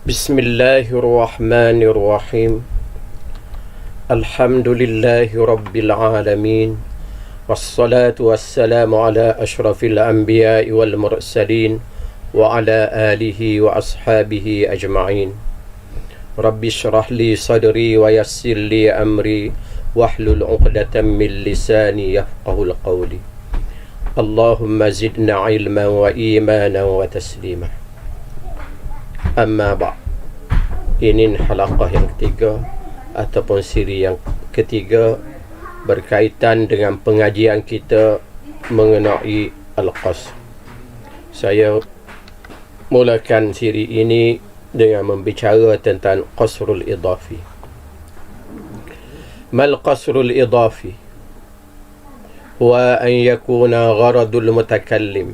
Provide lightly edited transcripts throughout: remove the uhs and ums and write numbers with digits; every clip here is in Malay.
Bismillahirrahmanirrahim. Alhamdulillahi Rabbil Alamin. Wassalatu wassalamu ala ashrafil anbiya'i wal mursalin wa ala alihi wa ashabihi ajma'in. Rabbi syrah li sadri wa yassir li amri wahlul 'uqdatam min lisani yafqahul qawli. Allahumma zidna ilman wa imanan wa taslima. Amma ba'. Ini halaqah yang ketiga ataupun siri yang ketiga berkaitan dengan pengajian kita mengenai Al-Qasr. Saya mulakan siri ini dengan membicara tentang Qasrul Idafi. Mal Qasrul Idafi huwa an yakuna gharadul mutakallim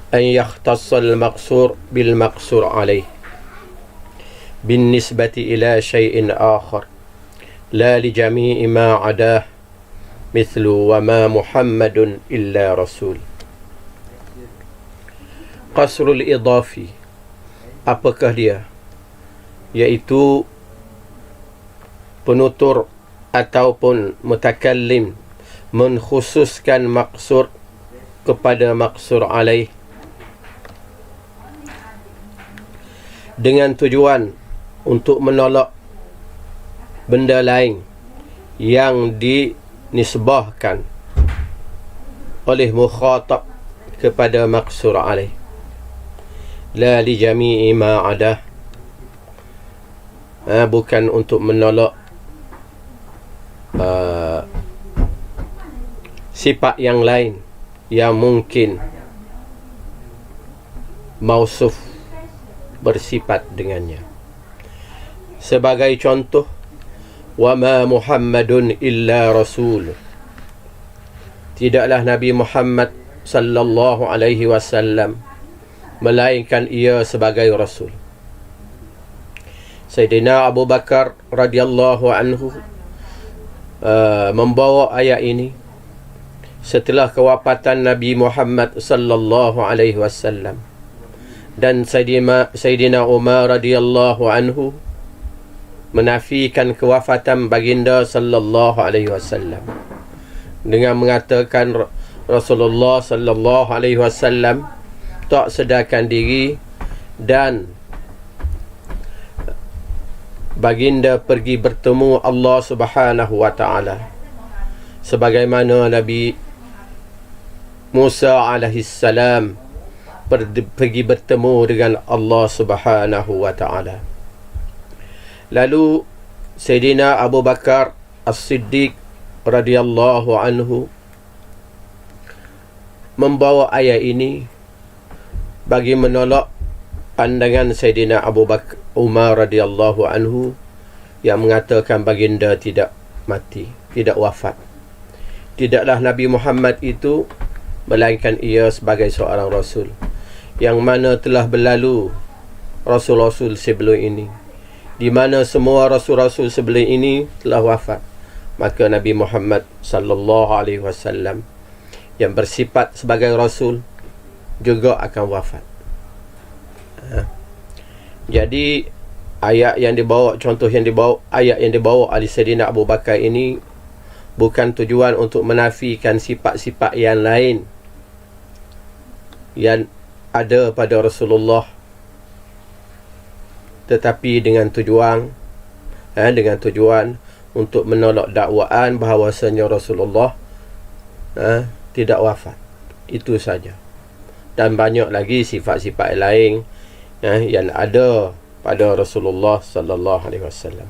an yakhtassa al-maqsur bil maqsur alayh بالنسبة إلى شيء آخر لا لجميع ما عداه مثل وما محمد إلا رسول. Qasrul Idafi, apakah dia? Iaitu penutur ataupun mutakallim mengkhususkan maksur kepada maksur alaih dengan tujuan untuk menolak benda lain yang dinisbahkan oleh mukhatab kepada maksur alaih, la li jami'i ma adah, bukan untuk menolak sifat yang lain yang mungkin mausuf bersifat dengannya. Sebagai contoh, wa ma Muhammadun illa rasul, tidaklah Nabi Muhammad sallallahu alaihi wasallam melainkan ia sebagai rasul. Sayyidina Abu Bakar radhiyallahu anhu membawa ayat ini setelah kewafatan Nabi Muhammad sallallahu alaihi wasallam, dan Sayyidina Umar radhiyallahu anhu menafikan kewafatan baginda sallallahu alaihi wasallam dengan mengatakan Rasulullah sallallahu alaihi wasallam tak sedarkan diri dan baginda pergi bertemu Allah Subhanahu wa taala, sebagaimana Nabi Musa alaihi salam pergi bertemu dengan Allah Subhanahu wa taala. Lalu Sayyidina Abu Bakar As-Siddiq radhiyallahu anhu membawa ayat ini bagi menolak pandangan Sayyidina Abu Bakar Umar radhiyallahu anhu yang mengatakan baginda tidak mati, tidak wafat. Tidaklah Nabi Muhammad itu melainkan ia sebagai seorang rasul, yang mana telah berlalu rasul-rasul sebelum ini, di mana semua rasul-rasul sebelum ini telah wafat. Maka Nabi Muhammad sallallahu alaihi wasallam yang bersifat sebagai rasul juga akan wafat. Jadi ayat yang dibawa, contoh yang dibawa, ayat yang dibawa oleh Sayyidina Abu Bakar ini bukan tujuan untuk menafikan sifat-sifat yang lain yang ada pada Rasulullah, tetapi dengan tujuan untuk menolak dakwaan bahawasanya Rasulullah tidak wafat. Itu saja. Dan banyak lagi sifat-sifat lain yang ada pada Rasulullah sallallahu alaihi wasallam.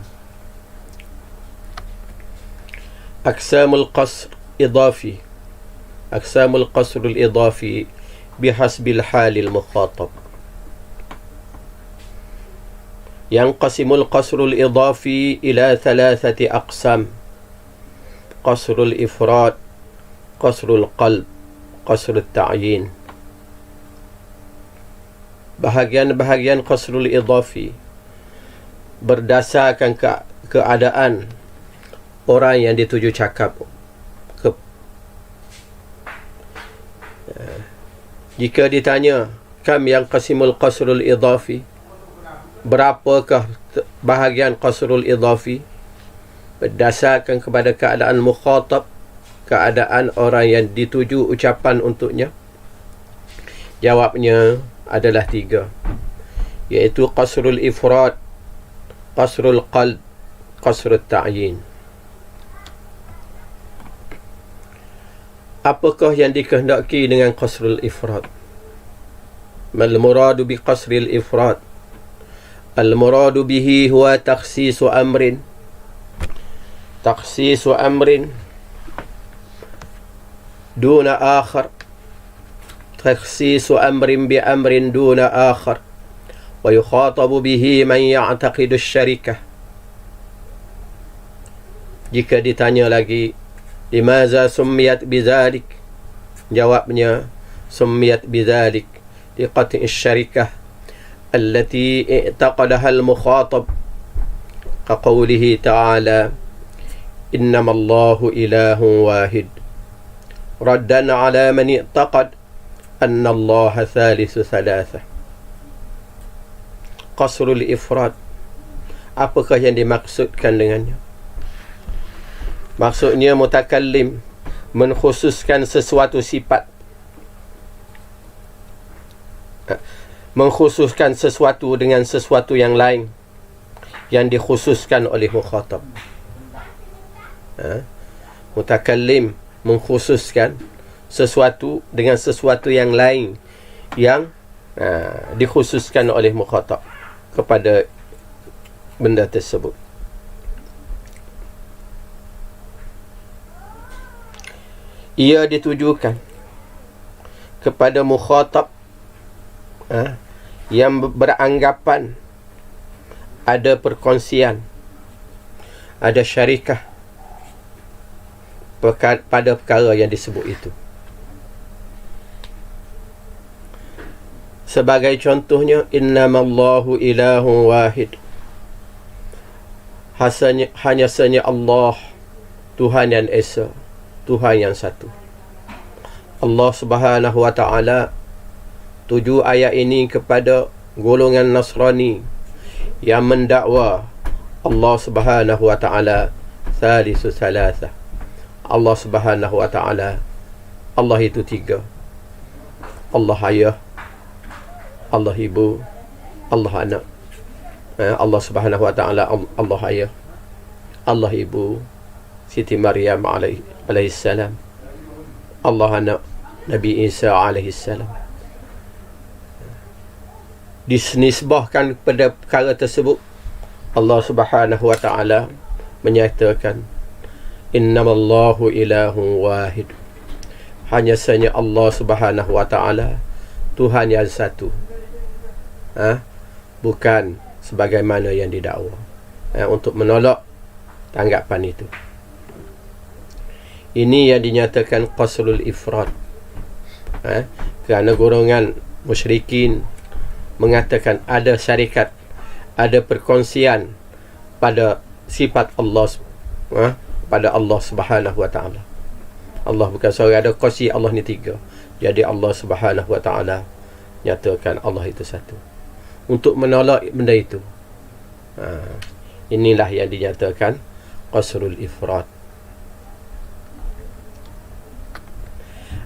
Aqsamul qasr idafi. Aqsamul qasr al-idafi bihasbil halil mukhatab. Yanqasimul qasrul idafi ila thalathati aqsam: qasrul ifrad, qasrul qalb, qasrul ta'yin. Bahagian-bahagian qasrul idafi berdasarkan keadaan orang yang dituju cakap. Jika ditanya kam yang qasimul qasrul idafi, berapakah bahagian qasrul idhafi? Berdasarkan kepada keadaan mukhatab, keadaan orang yang dituju ucapan untuknya. Jawabnya adalah 3, iaitu qasrul ifrad, qasrul qalb, qasrul ta'yin. Apakah yang dikehendaki dengan qasrul ifrad? Mal muradu bi qasril ifrad? Al muradu bihi huwa takhsisu amrin. Takhsisu amrin duna akhar. Takhsisu amrin bi amrin duna akhar. Wa yukhatabu bihi man ya'taqidu syarikah. Jika ditanya lagi, limaza summiyat bidzalik? Jawabnya, summiyat bidzalik liqat'i syarikah allati i'taqadaha al-mukhatab, kaqawlihi ta'ala, innama Allahu ilahun wahid, raddan ala man i'taqad anna Allaha thalithu thalatha. Qasrul ifrad, apakah yang dimaksudkan dengannya? Maksudnya mutakallim mengkhususkan sesuatu sifat, mengkhususkan sesuatu dengan sesuatu yang lain yang dikhususkan oleh mukhatab. Mutakallim mengkhususkan sesuatu dengan sesuatu yang lain yang dikhususkan oleh mukhatab kepada benda tersebut. Ia ditujukan kepada mukhatab yang beranggapan ada perkongsian, ada syarikah pada perkara yang disebut itu. Sebagai contohnya, innamallahu ilahun wahid, hanya sahaja Allah Tuhan yang esa, Tuhan yang satu. Allah Subhanahu wa ta'ala tuju ayat ini kepada golongan Nasrani yang mendakwa Allah Subhanahu wa ta'ala thalithu thalatha. Allah Subhanahu wa ta'ala, Allah itu 3. Allah ayah, Allah ibu, Allah anak. Allah Subhanahu wa ta'ala Allah ayah, Allah ibu Siti Maryam alaihi salam, Allah anak Nabi Isa alaihi salam. Dinisbahkan kepada perkara tersebut, Allah Subhanahu wa ta'ala menyatakan, innamallahu ilahun wahid, hanya sahaja Allah Subhanahu wa ta'ala Tuhan yang satu, bukan sebagaimana yang didakwa, untuk menolak tanggapan itu. Ini yang dinyatakan qasrul ifrad, kerana golongan musyrikin mengatakan ada syarikat, ada perkongsian pada sifat Allah, pada Allah Subhanahu wa ta'ala. Allah bukan seorang, ada qasi, Allah ni 3. Jadi Allah Subhanahu wa ta'ala nyatakan Allah itu satu, untuk menolak benda itu. Inilah yang dinyatakan qasrul ifrad.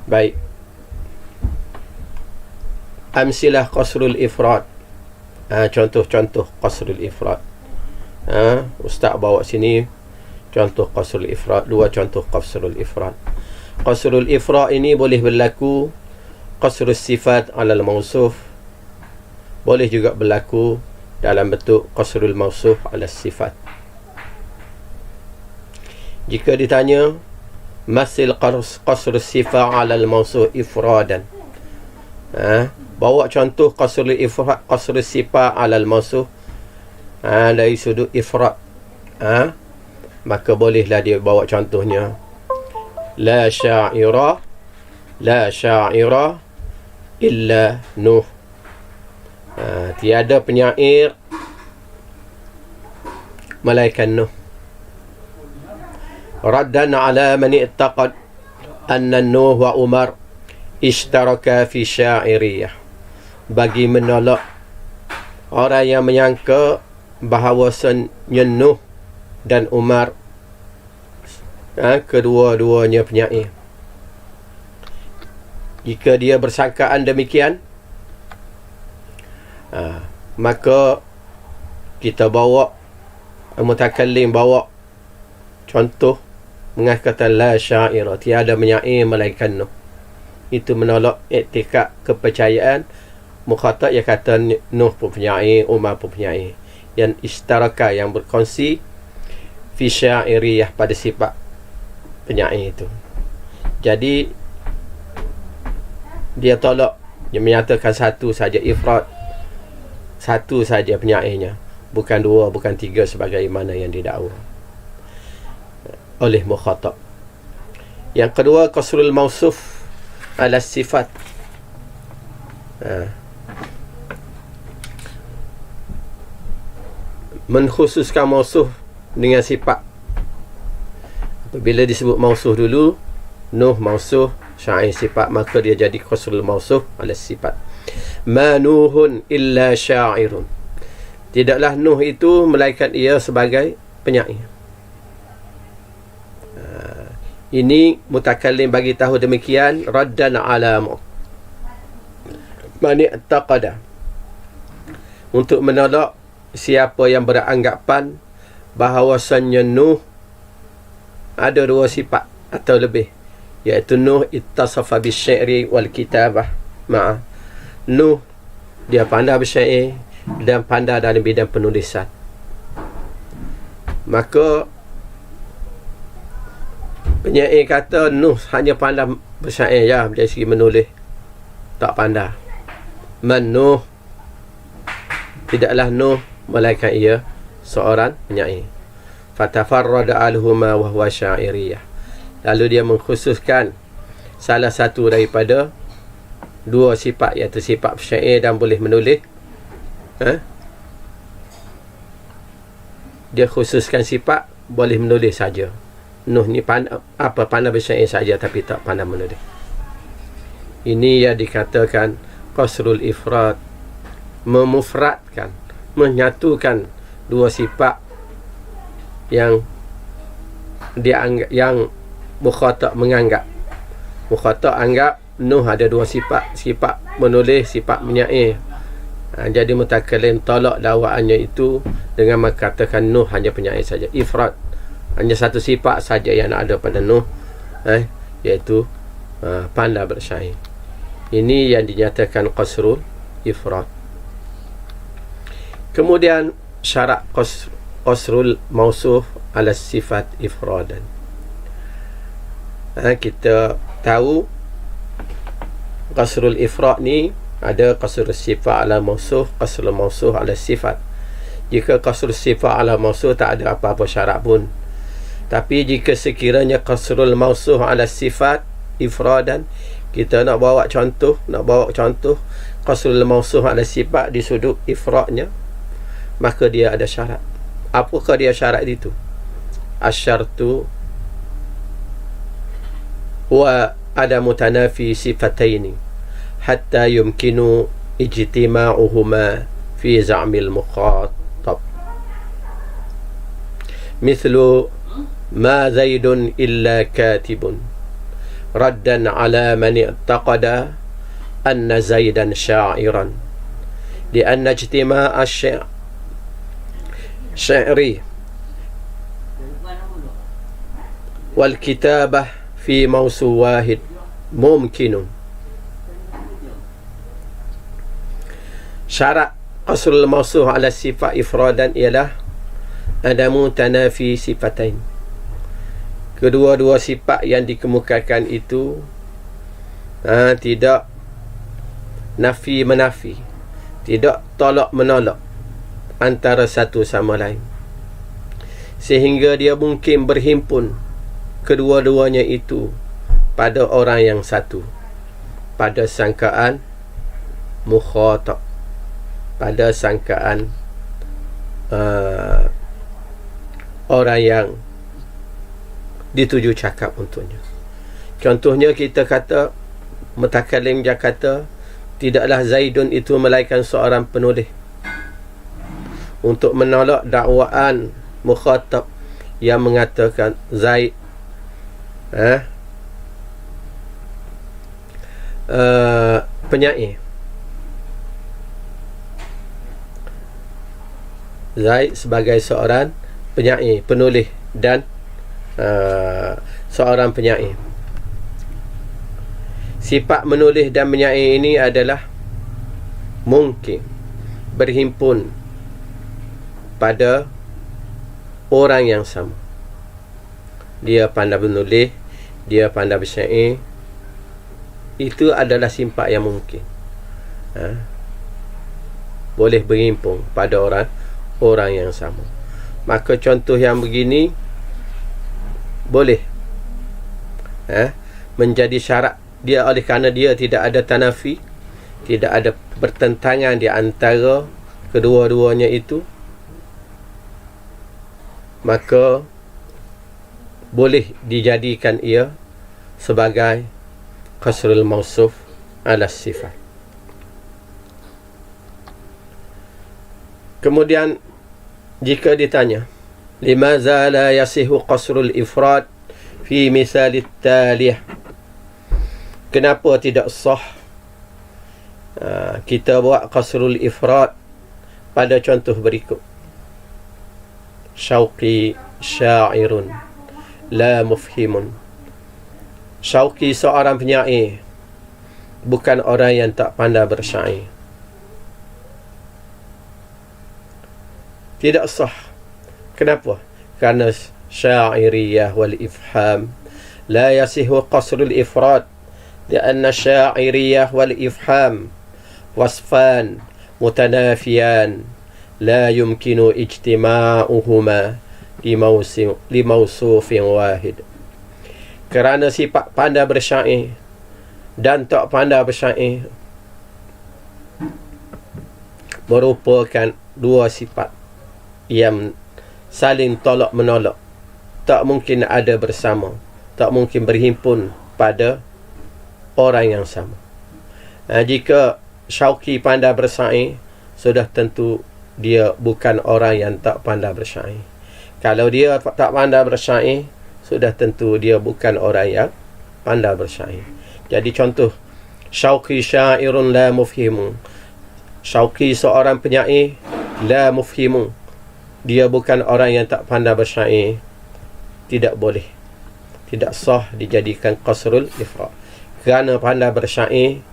Baik, amsilah qasrul ifrad, contoh-contoh qasrul ifrad. Ustaz bawa sini contoh qasrul ifrad, 2 contoh qasrul ifrad. Qasrul ifrad ini boleh berlaku qasrul sifat alal mausuf, boleh juga berlaku dalam bentuk qasrul mausuf ala sifat. Jika ditanya masil qasrul sifat alal mausuf ifradan, bawa contoh qasrul ifrad, qasrul sifat alal mausuf dari sudut ifrad, maka bolehlah dia bawa contohnya, la sya'ira illa Nuh, tiada penyair malaikat Nuh. Raddan ala man i'taqad anna Nuh wa Umar ishtaraka fi sya'iriyah, bagi menolak orang yang menyangka bahawasanya Nuh dan Umar kedua-duanya penyair. Jika dia bersangkaan demikian, maka kita bawa mutakallim bawa contoh mengatakan la syaira, tiada menyair melainkan Nuh. Itu menolak iktikad kepercayaan mukhatab yang kata Nuh pun penyair, Umar pun penyair, yang istaraka, yang berkongsi fi syairiyah, pada sifat penyair itu. Jadi dia tolak, dia menyatakan satu saja ifrad, satu saja penyairnya, bukan dua, bukan tiga sebagaimana yang didakwa oleh mukhatab. Yang kedua, qasrul mausuf ala sifat. Menkhususkan mausuf dengan sifat. Apabila disebut mausuf dulu, Nuh mausuf, syair sifat, maka dia jadi qasrul mausuf ala sifat. Ma Nuhun illa syairun, tidaklah Nuh itu melainkan ia sebagai penyair. Ini mutakallim bagi tahu demikian raddan ala man i'taqada, untuk menolak siapa yang beranggapan bahawasanya Nuh ada dua sifat atau lebih, iaitu Nuh ittasafa bisyairi wal kitabah ma'a. Nuh dia pandai bersyair dan pandai dalam bidang penulisan. Maka penyair kata Nuh hanya pandai bersyair, ya, dari segi menulis tak pandai. Man Nuh, tidaklah Nuh melainkan ia seorang penyair. Fatafarrada alhuma wa huwa syairiyah, lalu dia mengkhususkan salah satu daripada dua sifat, iaitu sifat syair dan boleh menulis. Dia khususkan sifat boleh menulis saja. Nuh ni pandai bersyair saja tapi tak pandai menulis. Ini yang dikatakan qasrul ifrad, memufradkan, menyatukan dua sifat yang dianggap, yang mukhatab menganggap. Mukhatab anggap Nuh ada dua sifat, sifat menulis, sifat menyair. Jadi mutakallim tolak dakwaannya itu dengan mengatakan Nuh hanya penyair saja. Ifrad, hanya satu sifat saja yang ada pada Nuh, iaitu pandai bersyair. Ini yang dinyatakan qasrul ifrad. Kemudian syarat qasrul mausuf ala sifat ifradan. Kita tahu qasrul ifrad ni ada qasrul sifat ala mausuf, qasrul mausuf ala sifat. Jika qasrul sifat ala mausuf tak ada apa-apa syarat pun. Tapi jika sekiranya qasrul mausuf ala sifat ifradan, kita nak bawa contoh qasrul mausuf ala sifat di sudut ifradnya, maka dia ada syarat. Apakah dia syarat itu? Asyartu wa ada mutanafi sifataini hatta yumkinu ijtima'uhuma fi za'mil mukhatab, mithlu ma zaidun illa katibun, raddan ala man i'taqada anna zaidan sya'iran, lianna ijtima'a syairi wal kitabah fi mawsu wahid mumkinun. Syarat qasrul mawsuf ala sifat ifradan ialah adamu tanafi sifatain. Kedua-dua sifat yang dikemukakan itu tidak nafi menafi, tidak tolak menolak antara satu sama lain, sehingga dia mungkin berhimpun kedua-duanya itu pada orang yang satu, pada sangkaan mukhatab, pada sangkaan orang yang dituju cakap untuknya. Contohnya kita kata, mutakallim dia kata tidaklah Zaidun itu melainkan seorang penulis. untuk menolak dakwaan mukhatab yang mengatakan Zaid penyair. Zaid sebagai seorang penyair, penulis dan seorang penyair. Sifat menulis dan menyair ini adalah mungkin berhimpun pada orang yang sama. Dia pandai menulis, dia pandai bersyair. Itu adalah sifat yang mungkin boleh berhimpun pada orang yang sama. Maka contoh yang begini boleh menjadi syarat dia, oleh kerana dia tidak ada tanafi, tidak ada pertentangan di antara kedua-duanya itu, maka boleh dijadikan ia sebagai qasrul mausuf ala sifat. Kemudian jika ditanya, limaza la yasihu qasrul ifrad fi misal at-talih, kenapa tidak sah kita buat qasrul ifrad pada contoh berikut. Syauqi syairun la mufhimun. Syauqi seorang penyair, bukan orang yang tak pandai bersyair. Tidak sah. Kenapa? Kerana syairiyah wal ifham la yasihu qasrul ifrad, لأن الشاعرية والإفهام وصفان متنافيان لا يمكن اجتماعهما لموصوف واحد. Kerana sifat pandai bersyair dan tak pandai bersyair merupakan dua sifat yang saling tolak menolak, tak mungkin ada bersama, tak mungkin berhimpun pada orang yang sama. Jika Syauqi pandai bersyair, sudah tentu dia bukan orang yang tak pandai bersyair. Kalau dia tak pandai bersyair, sudah tentu dia bukan orang yang pandai bersyair. Jadi contoh, Syauqi syairun la mufhimun. Syauqi seorang penyair, la mufhimun, dia bukan orang yang tak pandai bersyair. Tidak boleh, tidak sah dijadikan qasrul ifrad. Kerana pandai bersyair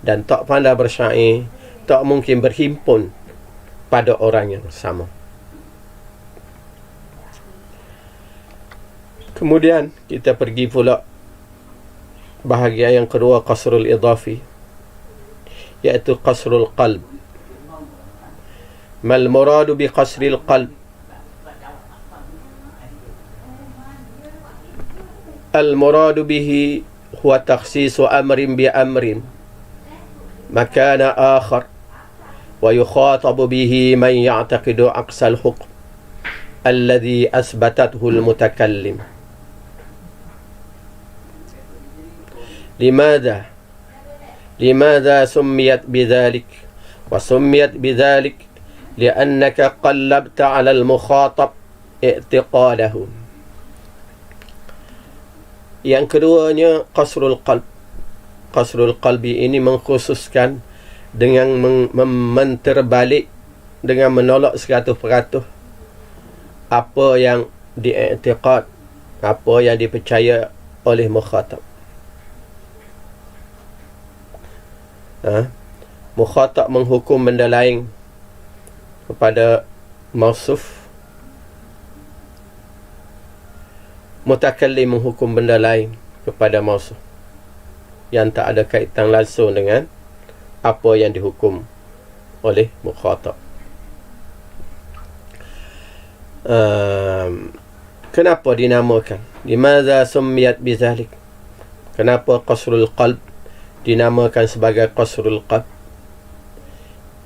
dan tak pandai bersyair tak mungkin berhimpun pada orang yang sama. Kemudian kita pergi pula bahagian yang kedua, qasrul idafi, iaitu qasrul qalb. Mal muradu bi qasril qalb? Al muradu bihi هو تخصيص أمر بأمر مكان آخر ويخاطب به من يعتقد عكس الحكم الذي أثبتته المتكلم. لماذا سميت بذلك؟ وسميت بذلك لأنك قلبت على المخاطب اعتقاده. Yang keduanya qasrul qalb. Qasrul qalbi ini mengkhususkan dengan menterbalik, dengan menolak 100% apa yang diiktikad, apa yang dipercaya oleh mukhatab. Mukhatab menghukum benda lain kepada mausuf, mutakallim menghukum benda lain kepada mausuf yang tak ada kaitan langsung dengan apa yang dihukum oleh mukhatab. Kenapa dinamakan? Limadha summiyat bizalik? Kenapa qasrul qalb dinamakan sebagai qasrul qalb?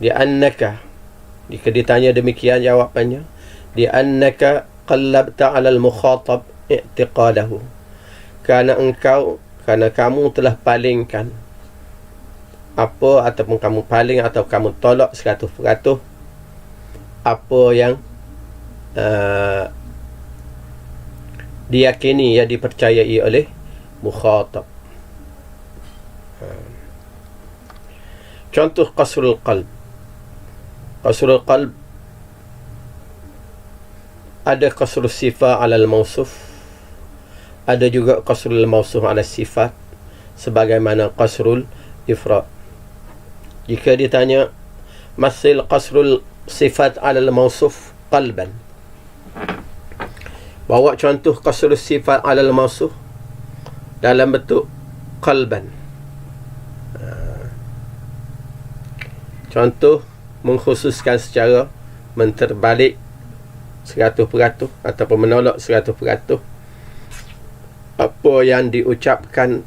Li'annaka, jika ditanya demikian jawapannya, li'annaka qallabta 'ala al-mukhatab i'tiqadahu. Kerana kamu telah palingkan apa, ataupun kamu paling atau kamu tolak 100% apa yang diyakini, yang dipercayai oleh mukhatab. Contoh qasrul qalb. Qasrul qalb, ada qasrul sifat ala al-mawsuf, ada juga qasrul mawsuf ala sifat, sebagaimana qasrul ifrad. Jika ditanya masil qasrul sifat ala al-mawsuf qalban, bawa contoh qasrul sifat ala al-mawsuf dalam bentuk qalban. Contoh mengkhususkan secara menterbalik 100% ataupun menolak 100% apa yang diucapkan,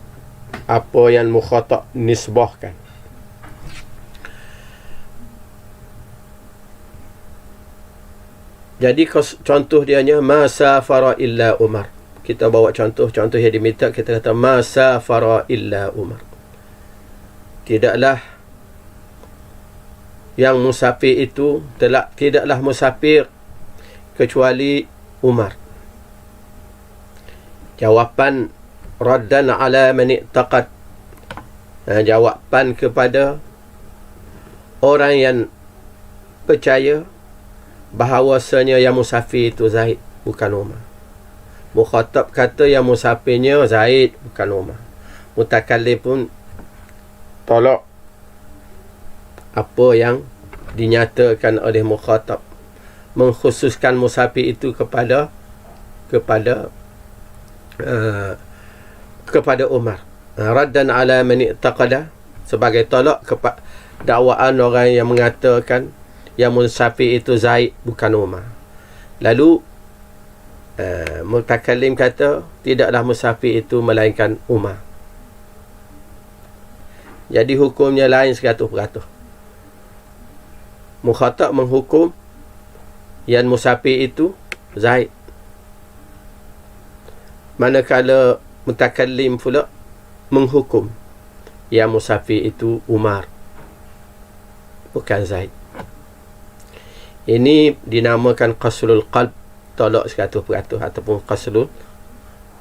apa yang mukhatab nisbahkan. Jadi contoh dianya ma safara illa Umar. Kita bawa contoh yang diminta, kita kata ma safara illa Umar. Tidaklah yang musafir itu tidaklah musafir kecuali Umar. Jawapan raddan ala man i'taqad, jawapan kepada orang yang percaya bahawasanya yang musafir itu Zaid, bukan Umar. Mukhatab kata yang musafirnya Zaid, bukan Umar. Mutakallim pun tolak apa yang dinyatakan oleh mukhatab, mengkhususkan musafir itu kepada Umar. Raddan ala man i'taqada, sebagai tolak kepada dakwaan orang yang mengatakan yang musafir itu Zaid, bukan Umar. Lalu mutakallim kata tidaklah musafir itu melainkan Umar. Jadi hukumnya lain 100%. Mukhatab menghukum yang musafir itu Zaid, manakala mutakallim pula menghukum yang musafir itu Umar, bukan Zaid. Ini dinamakan qasrul qalb, tolak 100%, ataupun qasrul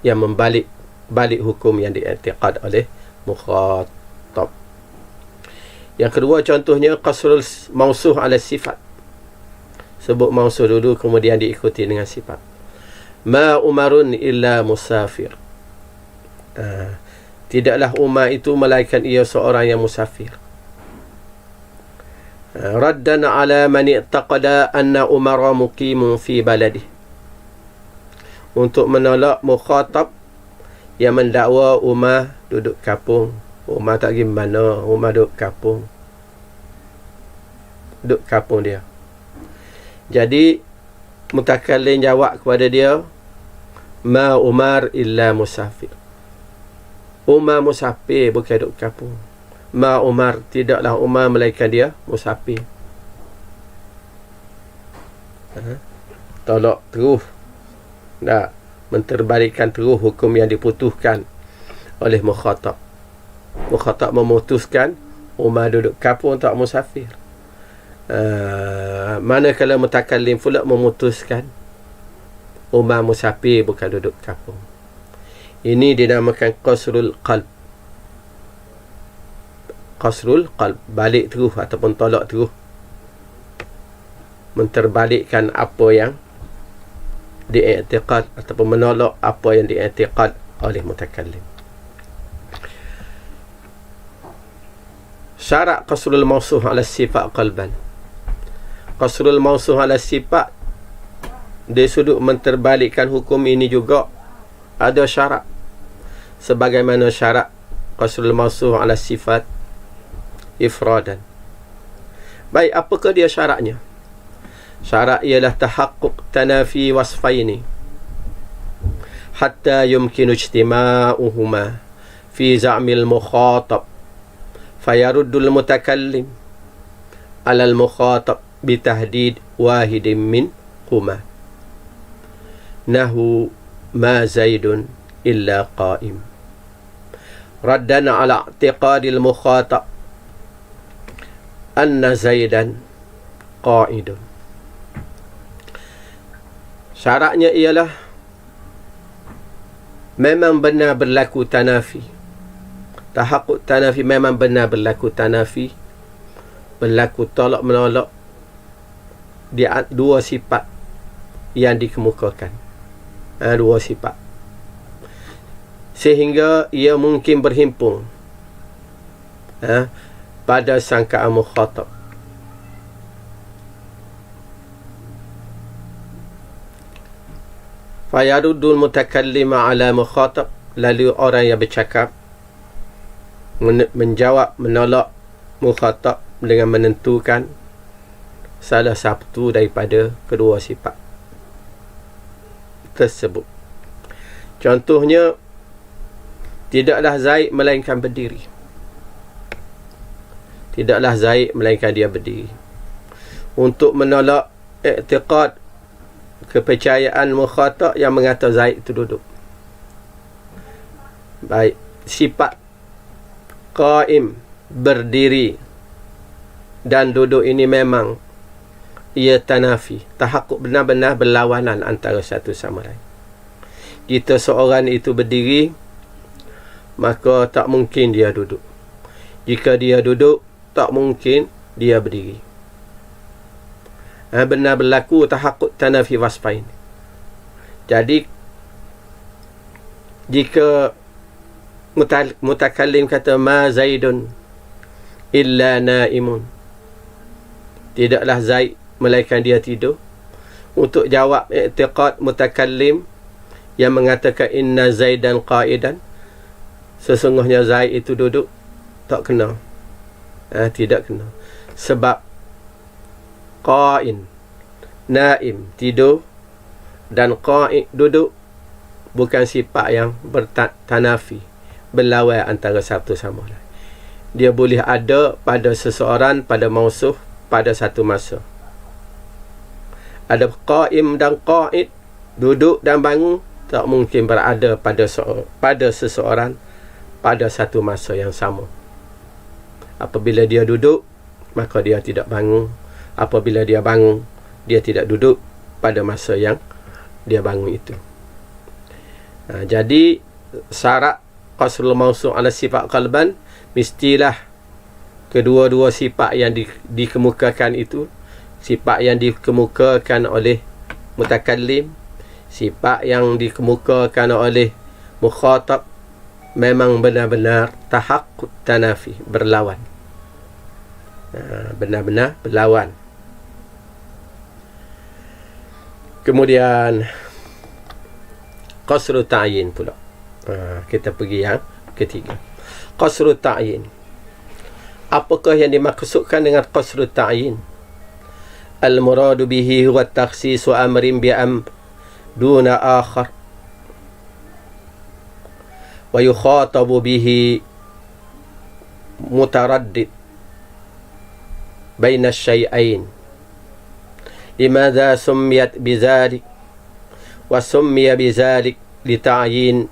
yang balik hukum yang diiktikad oleh mukhatab. Yang kedua contohnya qasrul mausuh ala sifat. Sebut mausuh dulu, kemudian diikuti dengan sifat. Ma Umarun illa musafir. Tidaklah Umar itu melainkan ia seorang yang musafir. Raddan ala man i'taqada anna Umara muqimun fi baladihi, untuk menolak mukhatab yang mendakwa Umar duduk kampung. Umar tak pergi mana, Umar duduk kampung. Duduk kampung dia. Jadi mutakallim jawab kepada dia, ma Umar illa musafir. Umar musafir, bukan duduk kampung. Ma Umar, tidaklah Umar melainkan dia musafir. Tolak terus, tak menterbalikkan terus hukum yang diputuskan oleh mukhatab. Mukhatab memutuskan Umar duduk kampung, tak musafir. Manakala mutakallim pula memutuskan Umar musafir, bukan duduk kampung. Ini dinamakan qasrul qalb. Qasrul qalb, balik terus ataupun tolak terus, menterbalikkan apa yang diiktikad ataupun menolak apa yang diiktikad oleh mutakallim. Syarat qasrul mausuh ala sifat qalban. Qasrul mausuh ala sifat, dari sudut menterbalikkan hukum ini juga ada syarat, sebagaimana syarat qasrul mausuh ala sifat ifradan. Baik, apakah dia syaratnya? Syarat ialah tahaqquq tanafi wasfaini hatta yumkinu ijtima'uhuma fi za'mil mukhatab fayaruddul mutakallim alal mukhatab bitahdid wahidin min huma nahu ma zaidun illa qa'im, raddan ala i'tiqadil mukhatab anna zaidan qa'idun. Syaratnya ialah memang benar berlaku tanafi. Tahaqquk tanafi, memang benar berlaku tanafi, berlaku tolak menolak di dua sifat yang dikemukakan. Dua sifat, sehingga ia mungkin berhimpun pada sangkaan mukhatab. Fayaruddul mutakallima ala mukhatab, lalu orang yang bercakap menjawab, menolak mukhatab dengan menentukan salah satu daripada kedua sifat tersebut. Contohnya, tidaklah Zaid melainkan berdiri. Tidaklah Zaid melainkan dia berdiri. Untuk menolak i'tiqad, kepercayaan mukhatab yang mengata Zaid itu duduk. Baik, sifat qaim, berdiri dan duduk ini memang ia tanafi, tahaqquk, benar-benar berlawanan antara satu sama lain. Jika seorang itu berdiri, maka tak mungkin dia duduk. Jika dia duduk, tak mungkin dia berdiri. Benar berlaku tahaqquk tanafi wasfain. Jadi jika mutakallim kata ma Zaidun illa naimun, tidaklah Zaid melainkan dia tidur, untuk jawab i'tiqad mutakallim yang mengatakan inna Zaidan qa'idan, sesungguhnya Zaid itu duduk, tak kena. Tidak kena. Sebab qa'in, naim, tidur, dan qa'id, duduk, bukan sifat yang bertanafi, berlawan antara satu sama lain. Dia boleh ada pada seseorang, pada mausuf, pada satu masa. Ada qaim dan qa'id, duduk dan bangun, tak mungkin berada pada seseorang pada satu masa yang sama. Apabila dia duduk, maka dia tidak bangun. Apabila dia bangun, dia tidak duduk pada masa yang dia bangun itu. Jadi syarat qasrul mawsu' ala sifat qalban, mestilah kedua-dua sifat yang dikemukakan itu, sifat yang dikemukakan oleh mutakallim, sifat yang dikemukakan oleh mukhatab, memang benar-benar tahaqquk tanafi, berlawan. Benar-benar berlawan. Kemudian qasru ta'yin pula. Kita pergi yang ketiga. Qasru ta'yin. Apakah yang dimaksudkan dengan qasru ta'yin? Al-muradu bihi huwa takhsisu amrin bi'amr duna akhar, wa yukhatabu bihi mutaraddid baina asy-syai'ain. Limadha summiyat bizalik wa summiya bizalik lita'yin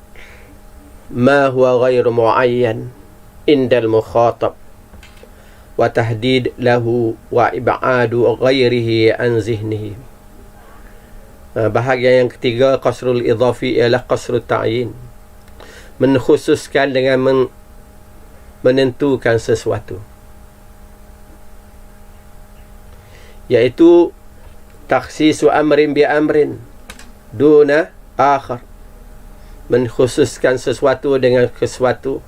ma huwa ghairu mu'ayyan inda al-mukhatab wa tahdid lahu wa ib'adu ghairihi an zihnihi. Bahagian yang ketiga, qasrul idhafi, ialah qasrul ta'yin, menkhususkan dengan menentukan sesuatu, iaitu takhsisu amrin bi amrin duna akhar, menkhususkan sesuatu dengan sesuatu.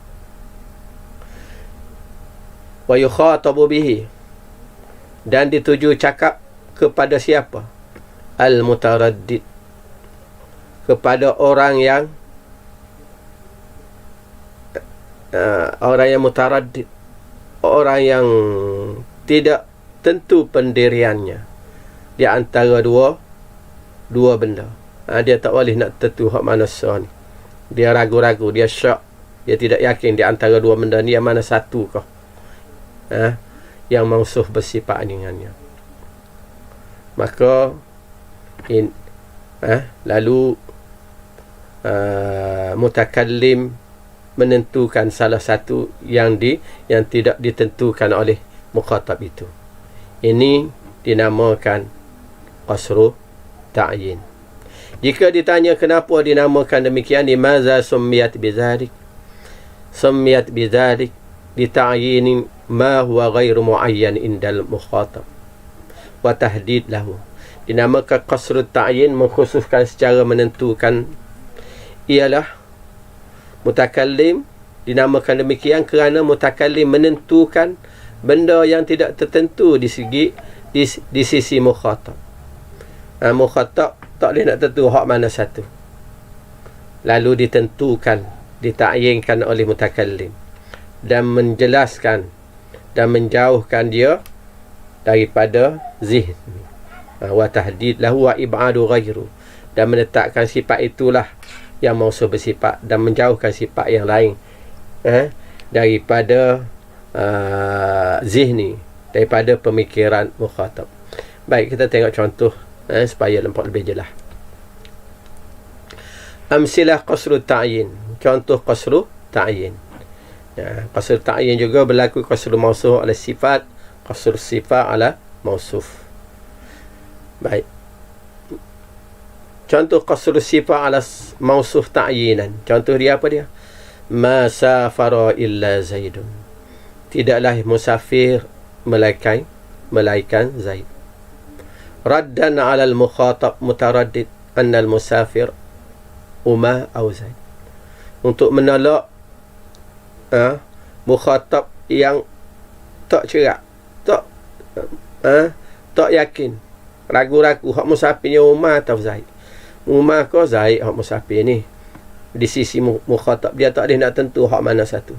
Wa yukhatabu bihi, dan dituju cakap kepada siapa? Al-mutaraddid, kepada orang yang mutaraddid, orang yang tidak tentu pendiriannya di antara dua benda. Dia tak boleh nak tentu hak mana sah ni. Dia ragu-ragu, dia syak, dia tidak yakin di antara dua benda ni yang mana satu kah yang mausuf bersifat dengannya. Maka lalu mutakallim menentukan salah satu yang tidak ditentukan oleh mukhatab itu. Ini dinamakan qasru ta'yin. Jika ditanya kenapa dinamakan demikian, limaza summiyat bidzalik, summiyat bidzalik lita'yin ma huwa ghairu muayyan indal mukhatab wa tahdid lahu. Dinamakan qasrut ta'yin, mengkhususkan secara menentukan. Ialah mutakallim dinamakan demikian kerana mutakallim menentukan benda yang tidak tertentu di sisi mukhatab. Mukhatab tak boleh nak tentu hak mana satu, lalu ditentukan, ditakyinkan oleh mutakallim dan menjelaskan dan menjauhkan dia daripada zihn. Wa tahdid lahu wa ib'adu ghairu, dan menetapkan sifat itulah yang mausuf bersifat dan menjauhkan sifat yang lain daripada zihni, daripada pemikiran mukhatab. Baik, kita tengok contoh supaya nampak lebih jelas. Amsilah qasru ta'yin, contoh qasru ta'yin. Qasru ta'yin juga berlaku qasru mausuf ala sifat, qasru sifat ala mausuf. Baik, contoh qasru sifat ala mausuf ta'yinan. Contoh dia apa dia? Ma safara illa Zaidun, tidaklah musafir melainkan Zaid. Raddan ala al-mukhatab mutaraddid anna al-musafir Umar atau Zaid, untuk menolak mukhatab yang tak cerak, tak yakin, ragu-ragu hak musafirnya Umar atau Zaid. Umar ke Zaid hak musafir ni, di sisi mukhatab dia tak boleh nak tentu hak mana satu.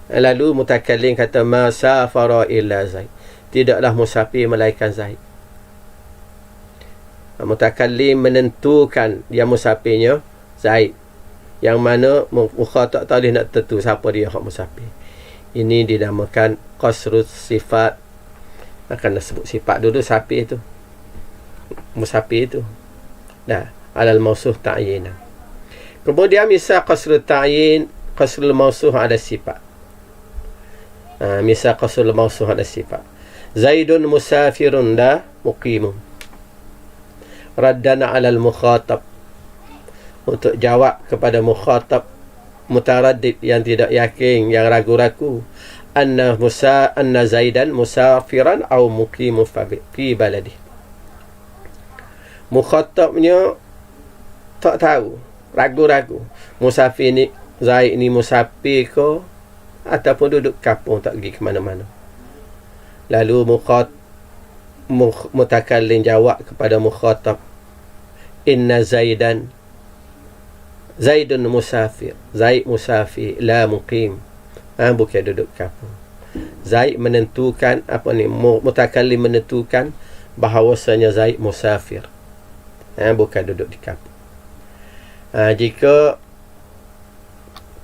Lalu mutakallim kata ma safara illa Zaid, tidaklah musafir melainkan Zaid. Mutakallim menentukan yang musafirnya Zaid, yang mana mukhatab tak boleh nak tentu siapa dia hak musafir. Ini dinamakan qasrus sifat. Akan sebut sifat dulu, safir itu, musafir itu. Dah, alal mausuf ta'yinan. Kemudian misal qasrul ta'yin, qasrul mausuf ada sifat. Misal qasrul mausuf ada sifat. Zaidun musafirun la muqimun. Raddana alal mukhatab, untuk jawab kepada mukhatab mutaraddid yang tidak yakin, yang ragu-ragu, anna Zaidan musafiran atau muqimun fi baladi. Mukhatabnya tak tahu, ragu-ragu, musafir ni Zaid ni musafir ke ataupun duduk kampung, tak pergi ke mana-mana. Lalu mutakallim jawab kepada mukhatab, inna Zaidun musafir, Zaid musafir, la muqim, bukan duduk kampung. Zaid menentukan mutakallim menentukan bahawasanya Zaid musafir, bukan duduk di kampung. Jika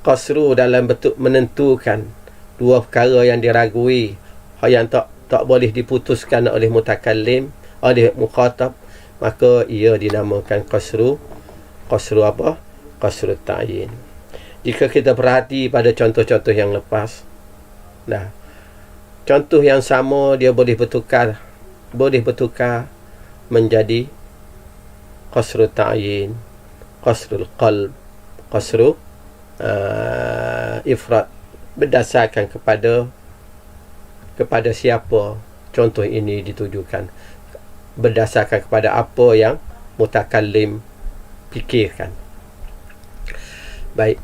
qasru dalam bentuk menentukan dua perkara yang diragui, yang tak boleh diputuskan oleh mutakallim, oleh mukhatab, maka ia dinamakan qasru apa? Qasru ta'yin. Jika kita perhati pada contoh-contoh yang lepas, contoh yang sama dia boleh bertukar menjadi qasru ta'yin, qasrul qalb, qasru ifrad, berdasarkan kepada siapa contoh ini ditujukan, berdasarkan kepada apa yang mutakallim fikirkan. Baik,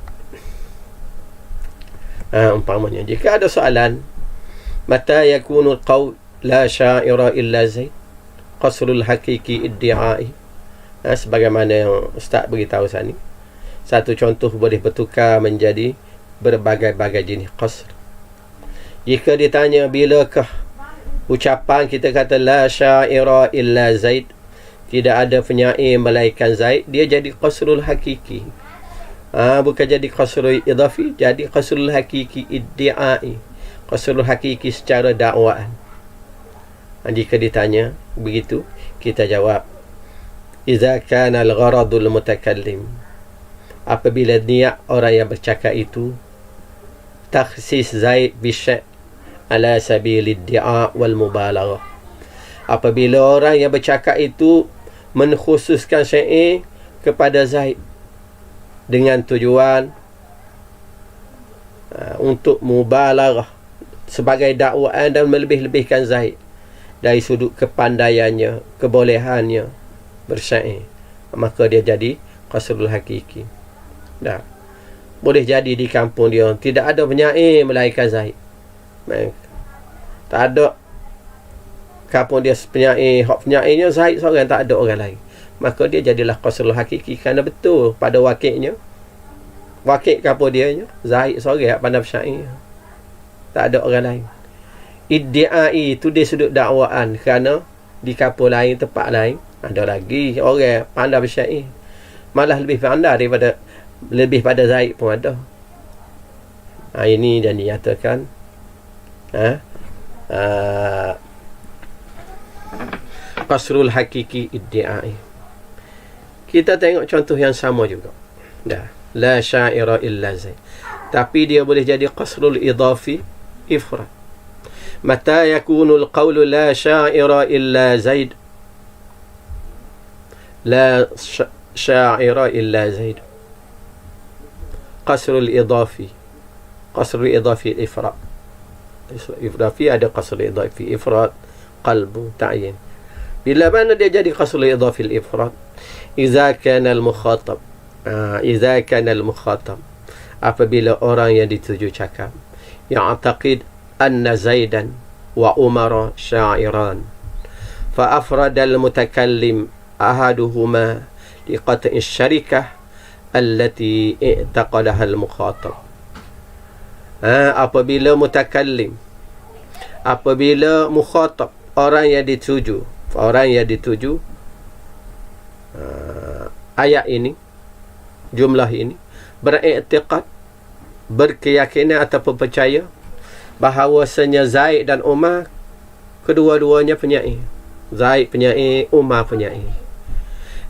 umpamanya jika ada soalan, mata yakunul qaul la sya'ira illa Zaid, qasrul hakiki iddi'ai, sebagaimana yang Ustaz beritahu sini, satu contoh boleh bertukar menjadi berbagai-bagai jenis qasr. Jika ditanya bilakah ucapan kita kata la sya'ira illa Zaid, tidak ada penyair melainkan Zaid, dia jadi qasrul hakiki. Bukan jadi qasrul idafi, jadi qasrul hakiki iddi'ai, qasrul hakiki secara dakwaan. Jika ditanya begitu, kita jawab, iza kana al-gharadul mutakallim, apabila niat orang yang bercakap itu takhsis Zaid bisyai' ala sabil iddia' wal mubalaghah, apabila orang yang bercakap itu menkhususkan syai' kepada Zaid dengan tujuan untuk mubalarah sebagai dakwaan dan melebih-lebihkan Zaid dari sudut kepandaiannya, kebolehannya bersyair, maka dia jadi qasrul hakiki. Dah. Boleh jadi di kampung dia tidak ada penyair melainkan Zaid. Tak ada kampung dia penyair, hak penyairnya Zaid seorang, tak ada orang lain. Maka dia jadilah qasrul hakiki kerana betul pada wakilnya. Wakil kampung dia Zaid seorang hak pandai bersyair. Tak ada orang lain. Iddiai itu dia sudut dakwaan kerana di kampung lain, tempat lain ada lagi orang pandai bersyair. Malah lebih pandai daripada lebih pada Zaid pun ada. Ini dan dinyatakan qasrul hakiki iddiai. Kita tengok contoh yang sama juga. Dah, la syaira illa Zaid. Tapi dia boleh jadi qasrul idafi ifrad. Mata yakunul qawlu la syaira illa Zaid. La syaira illa Zaid. Qasrul idafi. Qasrul idafi ifrad. Idafi ada qasrul idafi ifrad, qalbu, ta'yin. Bila mana dia jadi qasrul idafi ifrad? Iza kana al-mukhatab. Iza kana al-mukhatab. Apabila orang yang dituju cakap ya'taqid anna Zaidan wa Umara sya'iran, fa afrada al-mutakallim ahaduhuma liqat'i syarikah allati i'taqadaha al-mukhatab. Apabila mutakallim, apabila mukhatab, orang yang dituju ayat ini, jumlah ini, beriktikad, berkeyakinan ataupun percaya bahawasanya Zaid dan Umar kedua-duanya penyair. Zaid penyair, Umar penyair.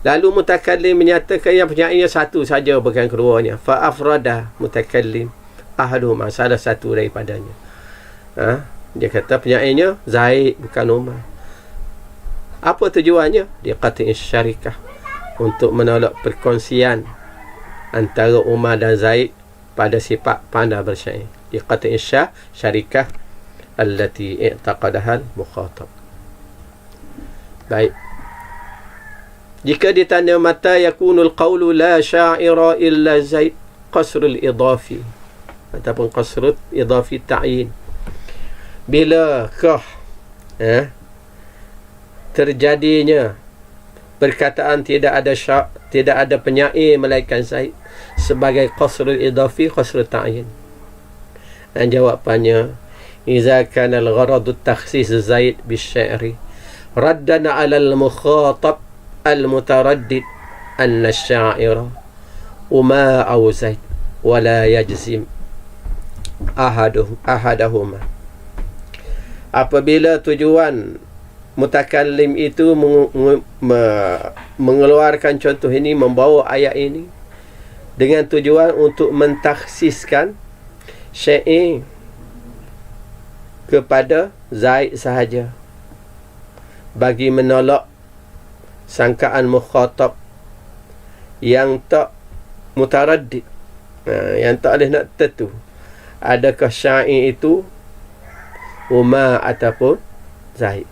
Lalu mutakallim menyatakan yang penyairnya satu saja, bukan keduanya. Fa afrada mutakallim ahaduhuma, salah satu daripadanya. Dia kata penyairnya Zaid, bukan Umar. Apa tujuannya? Dia kata syarikah, untuk menolak perkongsian antara Umar dan Zaid pada sifat pandai bersyair. Dia kata syarikah allati i'taqadaha al-mukhatab. Baik. Jika ditanya mata yakunul qawlu la syaira illa Zaid, qasrul idafi ataupun qasrul idafi ta'yin. Bilakah terjadinya perkataan tidak ada penyair melainkan Zaid sebagai qasrul idafi, qasrul ta'yin? Dan jawapannya, iza kana al-gharadu takhsis Zaid bisya'ri raddan 'ala al-mukhatab al-mutaraddid anna asy-sya'ira Umar aw Zaid wa la yajzim ahadahuma. Apabila tujuan mutakallim itu mengeluarkan contoh ini, membawa ayat ini dengan tujuan untuk mentakhsiskan syair kepada Zaid sahaja, bagi menolak sangkaan mukhatab yang tak mutaraddid, yang tak boleh nak tentu adakah syair itu Umar ataupun Zaid.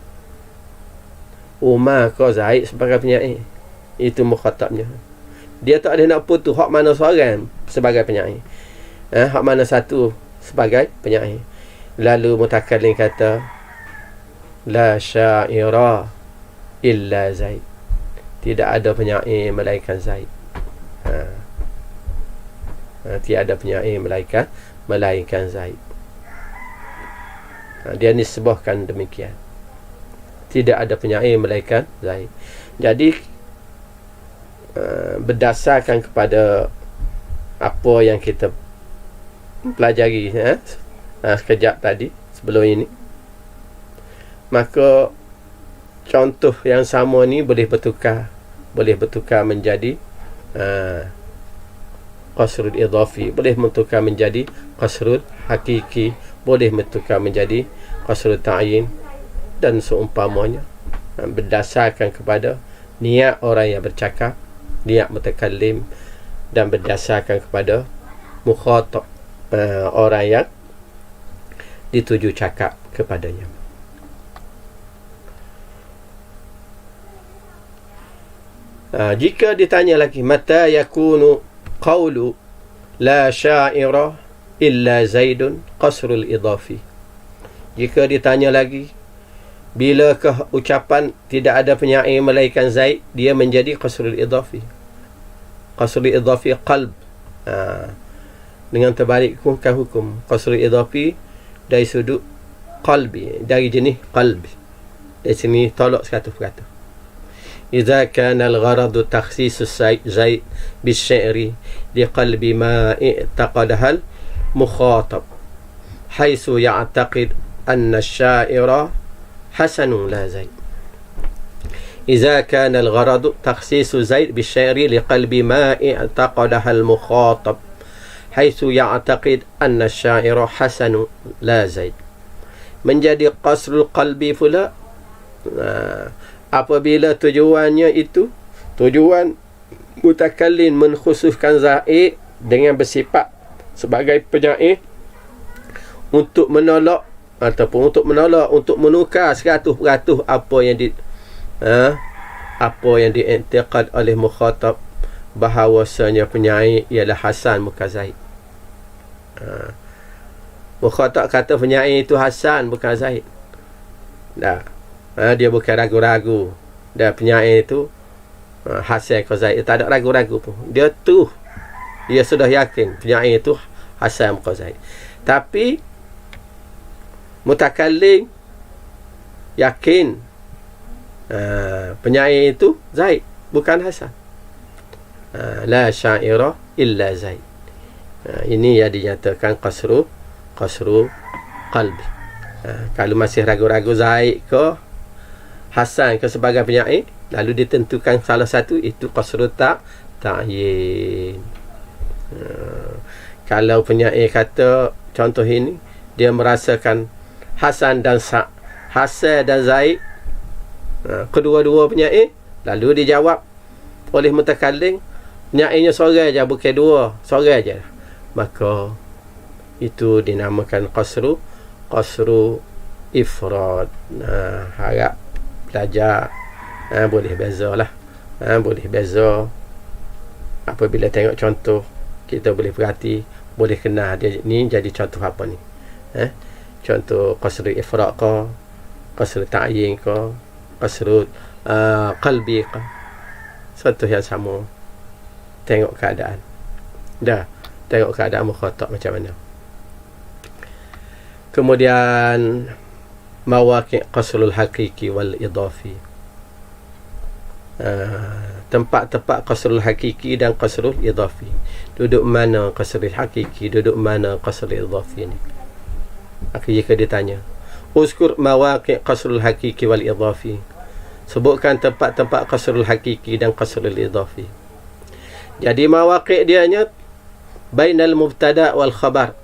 Umar ke Zaid sebagai penyair, itu mukhatabnya. Dia tak ada nak putus hak mana seorang sebagai penyair, hak mana satu sebagai penyair. Lalu mutakallim kata la syaira illa Zaid, tidak ada penyair melainkan Zaid. Tiada penyair melainkan Zaid. Dia nisbahkan demikian, tidak ada penyair melainkan Zaid. Jadi berdasarkan kepada apa yang kita pelajari sekejap tadi sebelum ini, maka contoh yang sama ni boleh bertukar menjadi qasrul idafi, boleh bertukar menjadi qasrul hakiki, boleh bertukar menjadi qasrul ta'yin dan seumpamanya, berdasarkan kepada niat orang yang bercakap, niat mutakallim, dan berdasarkan kepada mukhatab, orang yang dituju cakap kepadanya. Jika ditanya lagi, mata yakunu qawlu la sya'ira illa Zaidun qasrul idafi. Jika ditanya lagi, bilakah ucapan tidak ada penyair melainkan Zaid, dia menjadi qasrul idafi. Qasrul idafi qalb, dengan terbalikkan hukum. Qasrul idafi dari sudut qalbi, dari jenis qalbi. Dari sini tolak 100%. إذا كان الغرض تخصيص زيد بالشعر لقلب ما اعتقدها المخاطب حيث يعتقد أن الشاعر حسن لا زيد. إذا كان الغرض تخصيص زيد بالشعر لقلب ما اعتقدها المخاطب حيث يعتقد أن الشاعر حسن لا زيد. Menjadi qasrul qalbi pula apabila tujuannya itu tujuan mutakallim menkhususkan Zaid dengan bersifat sebagai penyair untuk menolak ataupun untuk menukar 100% apa yang diiktikad oleh mukhatab bahawasanya penyair ialah Hasan bukan Zaid. Mukhatab kata penyair itu Hasan bukan Zaid. Dia bukan ragu-ragu. Dan penyair itu Hasan ke Zaid, tak ada ragu-ragu pun. Dia sudah yakin penyair itu Hasan ke Zaid. Tapi mutakallim yakin penyair itu Zaid bukan Hasan. La syaira illa Zaid. Ini yang dinyatakan qasru qalbi. Kalau masih ragu-ragu Zaid ke Hasan ke sebagai penyair, lalu ditentukan salah satu, itu qasru ta'yin. Kalau penyair kata contoh ini, dia merasakan Hasan dan Zaid, kedua-dua penyair, lalu dijawab oleh mutakallim, penyairnya seorang aja, bukan dua, seorang aja, maka itu dinamakan qasru ifrad. Harap belajar boleh beza lah. Boleh beza apabila tengok contoh, kita boleh perhati, boleh kenal dia ni jadi contoh apa ni. Contoh qasru ifrad ke, qasru ta'yin ke, qasru qalbi ke, contoh yang sama. Tengok keadaan, tengok keadaan mukhatab macam mana. Kemudian mawaqi' qasrul haqiqi wal idafi. Tempat-tempat qasrul haqiqi dan qasrul idafi. Duduk mana qasrul haqiqi, duduk mana qasrul idafi ni. Jika ditanya, uzkur mawaqi' qasrul haqiqi wal idafi. Sebutkan tempat-tempat qasrul haqiqi dan qasrul idafi. Jadi mawaqi' dianya bainal mubtada' wal khabar.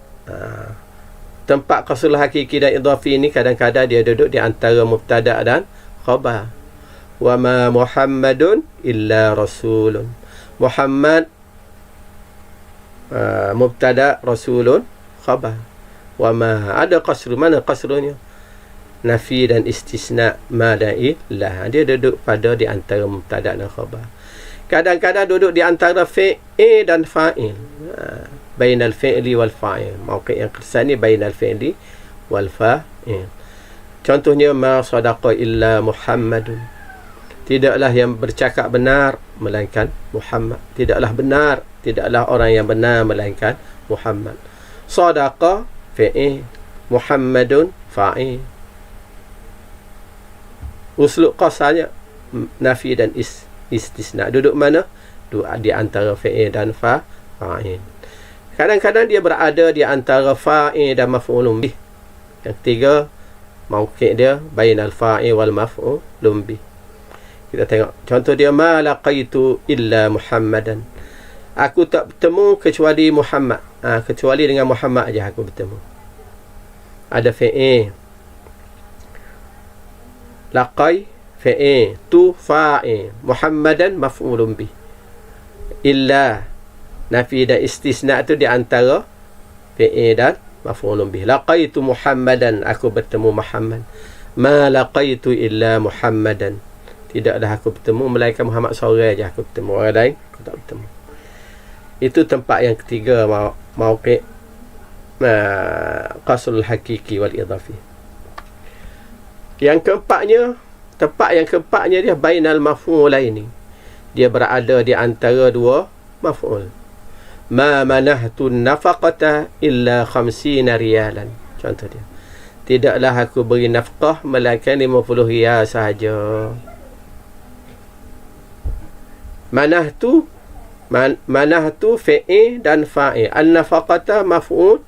Tempat qasrul hakiki dan idhafi ini kadang-kadang dia duduk di antara mubtada' dan khabar. Wa ma Muhammadun illa rasulun. Muhammad mubtada', rasulun khabar. Wa ma, ada qasru, mana qasrunya? Nafi dan istisna ma dan illa. Dia duduk pada di antara mubtada' dan khabar. Kadang-kadang duduk di antara fi'il dan fa'il. Bainal fi'li wal fa'il. Mawqi' yang kesan ni bainal fi'li wal fa'il. Contohnya, ma sadaqa illa Muhammadun. Tidaklah yang bercakap benar melainkan Muhammad. Tidaklah orang yang benar melainkan Muhammad. Sadaqa fi'il, Muhammadun fa'il. Uslub qasanya nafi dan istisna. Duduk mana? Duduk di antara fi'il dan fa'il. Kadang-kadang dia berada di antara fa'il dan maf'ulun bih. Yang ketiga, mawqi' dia bainal fa'il wal maf'ulun bih. Kita tengok contoh dia, ma laqaitu illa Muhammadan. Aku tak bertemu kecuali Muhammad. Kecuali dengan Muhammad aja aku bertemu. Ada fi'il laqai, fi'il tu fa'il, Muhammadan maf'ulun bih. Illa nafi dan istisna tu di antara fi'il dan maf'ulun bih. Laqaitu Muhammadan, aku bertemu Muhammad. Ma laqaitu illa Muhammadan, tidaklah aku bertemu melainkan Muhammad seorang aja aku bertemu, orang lain aku tak bertemu. Itu tempat yang ketiga, mauqi' qasrul hakiki wal idafi. Yang keempatnya, tempat yang keempatnya dia bainal maf'ulaini, dia berada di antara dua maf'ul. Ma manahtu nafaqata illa 50 riyalan, contoh dia, tidaklah aku beri nafkah melainkan 50 riyal sahaja. Manahtu fi'il dan fa'il. An-nafaqata maf'ul,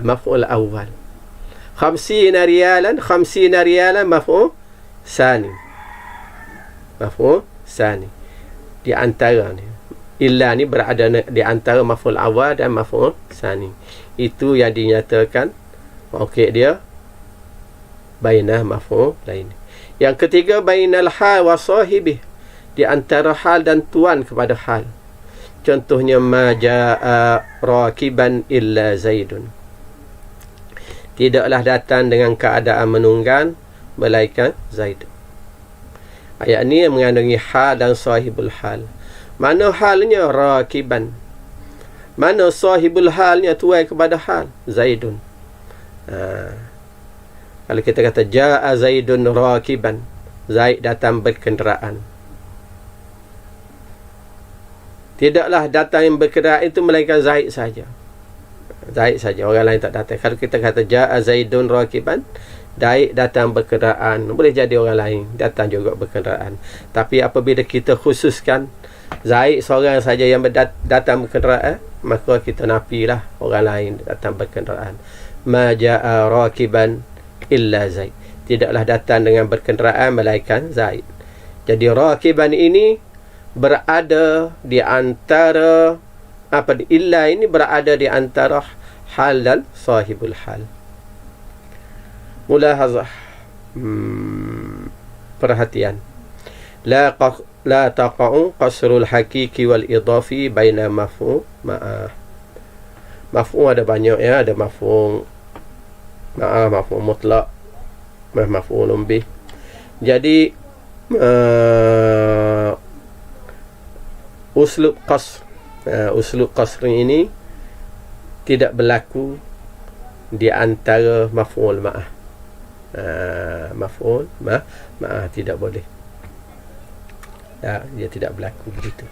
maf'ul awal. 50 riyalan, 50 riyalan maf'ul sani. Maf'ul sani. Di antara ni, illa ni berada di antara maf'ul awal dan maf'ul sani. Itu yang dinyatakan okey dia bainah maf'ul lain. Yang ketiga, bainal hal wa sahibih, di antara hal dan tuan kepada hal. Contohnya, ma jaa rakiban illa Zaidun, tidaklah datang dengan keadaan menunggang melainkan Zaid. Ayat ni mengandungi hal dan sahibul hal. Mana halnya? Rakiban. Mana sahibul halnya? Tuai kepada hal, Zaidun. Kalau kita kata jaa Zaidun rakiban, Zaid datang berkenderaan. Tidaklah datang yang berkenderaan itu melainkan Zaid saja. Zaid saja, orang lain tak datang. Kalau kita kata jaa Zaidun rakiban, Zaid datang berkenderaan, boleh jadi orang lain datang juga berkenderaan. Tapi apabila kita khususkan Zaid seorang saja yang datang berkenderaan, maka kita nafilah orang lain datang berkenderaan. Ma jaa rakiban illa Zaid, tidaklah datang dengan berkenderaan melainkan Zaid. Jadi rakiban ini berada di antara illa ini berada di antara hal dan sahibul hal. Mulahazah, perhatian. La taqa'u qasrul hakiki wal idafi baina maf'ul ma'ah. Maf'ul ada banyak ya, ada maf'ul ma'ah, maf'ul mutlaq, maf'ulun bih. Jadi uslub qasr ini tidak berlaku di antara maf'ul ma'ah. Maf'ul ma'ah tidak boleh. Dia tidak berlaku begitu.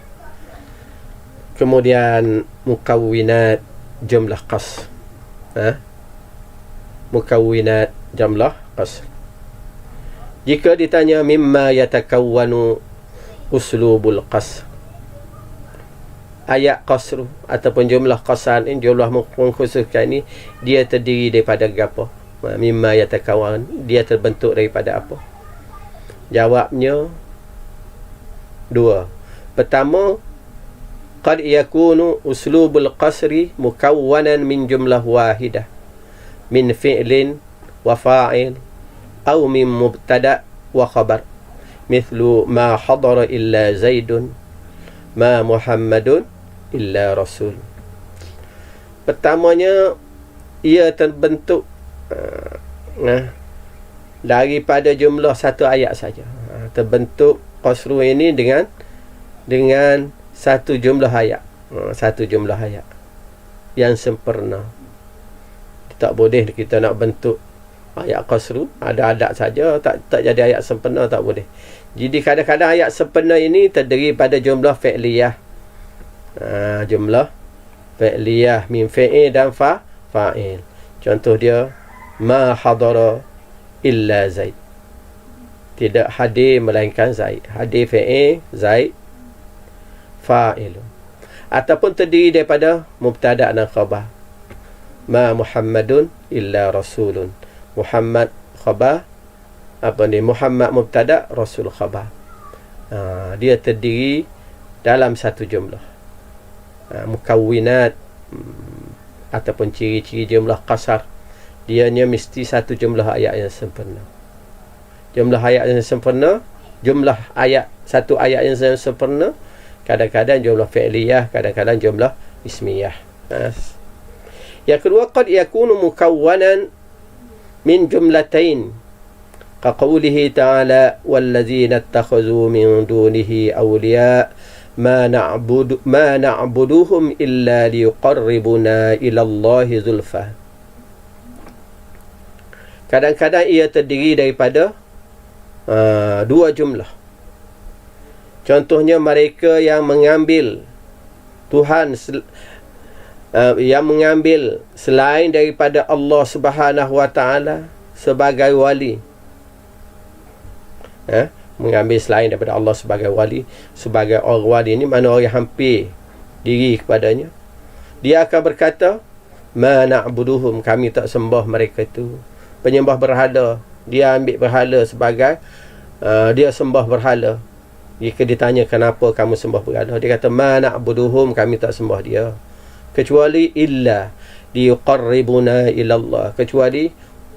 Kemudian mukawwinat jumlah qasr. Mukawwinat jumlah qasr. Jika ditanya mimma yatakawwanu uslubul qasr, ayat qasr ataupun jumlah qasar ini, jumlah mengkhususkan ini, dia terdiri daripada apa? Mimma yatakawwan, dia terbentuk daripada apa? Jawabnya dua. Pertama, qad yakunu uslubul qasri mukawwanan min jumlah wahidah min fi'lin wa fa'il aw min mubtada' wa khabar, mithlu ma hadara illa Zaidun, ma Muhammadun illa Rasul. Pertamanya, ia terbentuk daripada jumlah satu ayat saja. Terbentuk qasru ini dengan satu jumlah ayat. Satu jumlah ayat yang sempurna. Tak boleh kita nak bentuk ayat qasru ada-ada saja, tak jadi ayat sempurna, tak boleh. Jadi kadang-kadang ayat sempurna ini terdiri pada jumlah fi'liyah. Jumlah fi'liyah min fi'il dan fa'il. Contoh dia, ma hadara illa Zaid, tidak hadir melainkan Zaid. Hadir fi'il, Zaid fa'il. Ataupun terdiri daripada mubtada' dan khabar. Ma Muhammadun illa Rasulun. Muhammad khabar, Muhammad mubtada', Rasul khabar. Dia terdiri dalam satu jumlah. Mukawwinat ataupun ciri-ciri jumlah qasar, dianya mesti satu jumlah ayat yang sempurna. Jumlah ayat yang sempurna jumlah ayat, satu ayat yang sempurna, kadang-kadang jumlah fi'liyah, kadang-kadang jumlah ismiyah. Yang kedua, qad yakunu mukawwanan min jumlatain kaqawlihi ta'ala wallazina ittakhadhu min dunihi awliya ma na'buduhum illa liyuqarribuna ila Allahi zulfa. Kadang-kadang ia terdiri daripada dua jumlah. Contohnya mereka yang mengambil Tuhan yang mengambil selain daripada Allah Subhanahu wa taala sebagai wali. Mengambil selain daripada Allah sebagai wali, sebagai orang wali ini mana orang yang hampir diri kepadanya. Dia akan berkata, ma na'buduhum, kami tak sembah mereka itu. Penyembah berhala, dia ambil berhala sebagai dia sembah berhala. Jika ditanya kenapa kamu sembah berhala, dia kata ma na'buduhum, kami tak sembah dia, kecuali illa liyuqarribuna ila Allah, kecuali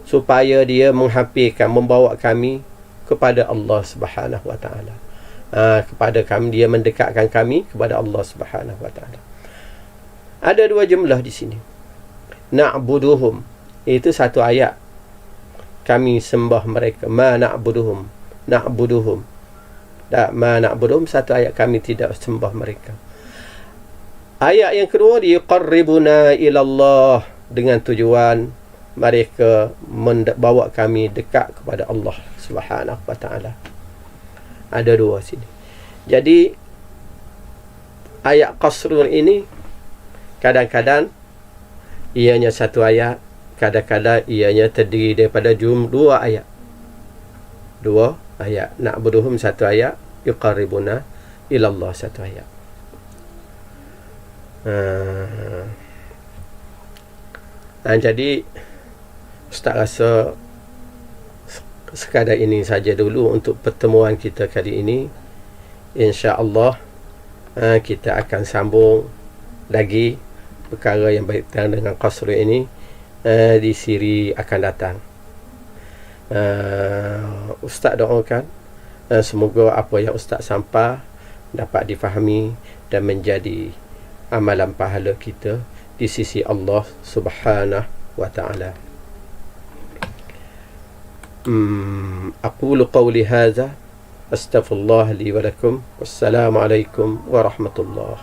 supaya dia menghampirkan, membawa kami kepada Allah Subhanahu wa taala. Kepada kami, dia mendekatkan kami kepada Allah Subhanahu wa taala. Ada dua jumlah di sini. Na'buduhum, itu satu ayat, kami sembah mereka. Ma na'buduhum, na'buduhum. Ma na'buduhum, satu ayat, kami tidak sembah mereka. Ayat yang kedua, yuqarribuna ilallah, dengan tujuan mereka membawa kami dekat kepada Allah Subhanahu wa taala. Ada dua sini. Jadi ayat qasrun ini kadang-kadang ianya satu ayat, kadang-kadang ianya terdiri daripada dua ayat. Dua ayat. Na'buduhum satu ayat, yuqarribuna ilallah satu ayat. Jadi Ustaz rasa sekadar ini saja dulu untuk pertemuan kita kali ini. InsyaAllah kita akan sambung lagi perkara yang berkaitan dengan qasr ini di siri akan datang. Ustaz doakan semoga apa yang Ustaz sampaikan dapat difahami dan menjadi amalan pahala kita di sisi Allah Subhanahu wa ta'ala. أقول قولي هذا أستغفر الله لي ولكم والسلام عليكم ورحمة الله.